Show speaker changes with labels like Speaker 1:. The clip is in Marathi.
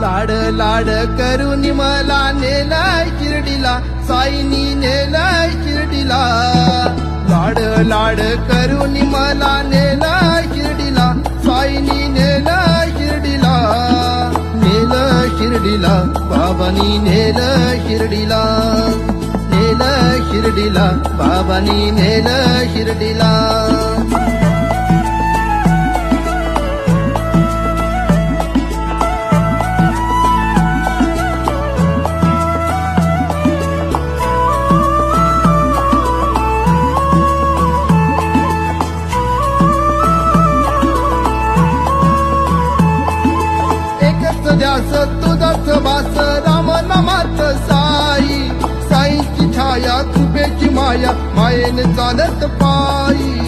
Speaker 1: लाड लाड करून मला नेलाय शिर्डीला, साईनी नेलाय शिर्डीला. लाड लाड करून मला नेलाय शिर्डीला, साईनी नेलाय शिर्डीला. नेलं शिर्डीला, बाबांनी नेलं शिर्डीला. नेलं शिर्डीला, बाबांनी नेलं शिर्डीला. ध्यास तुझाच वास राम नामात साई. साईची छाया कृपेची माया, मायेने चालत पायी.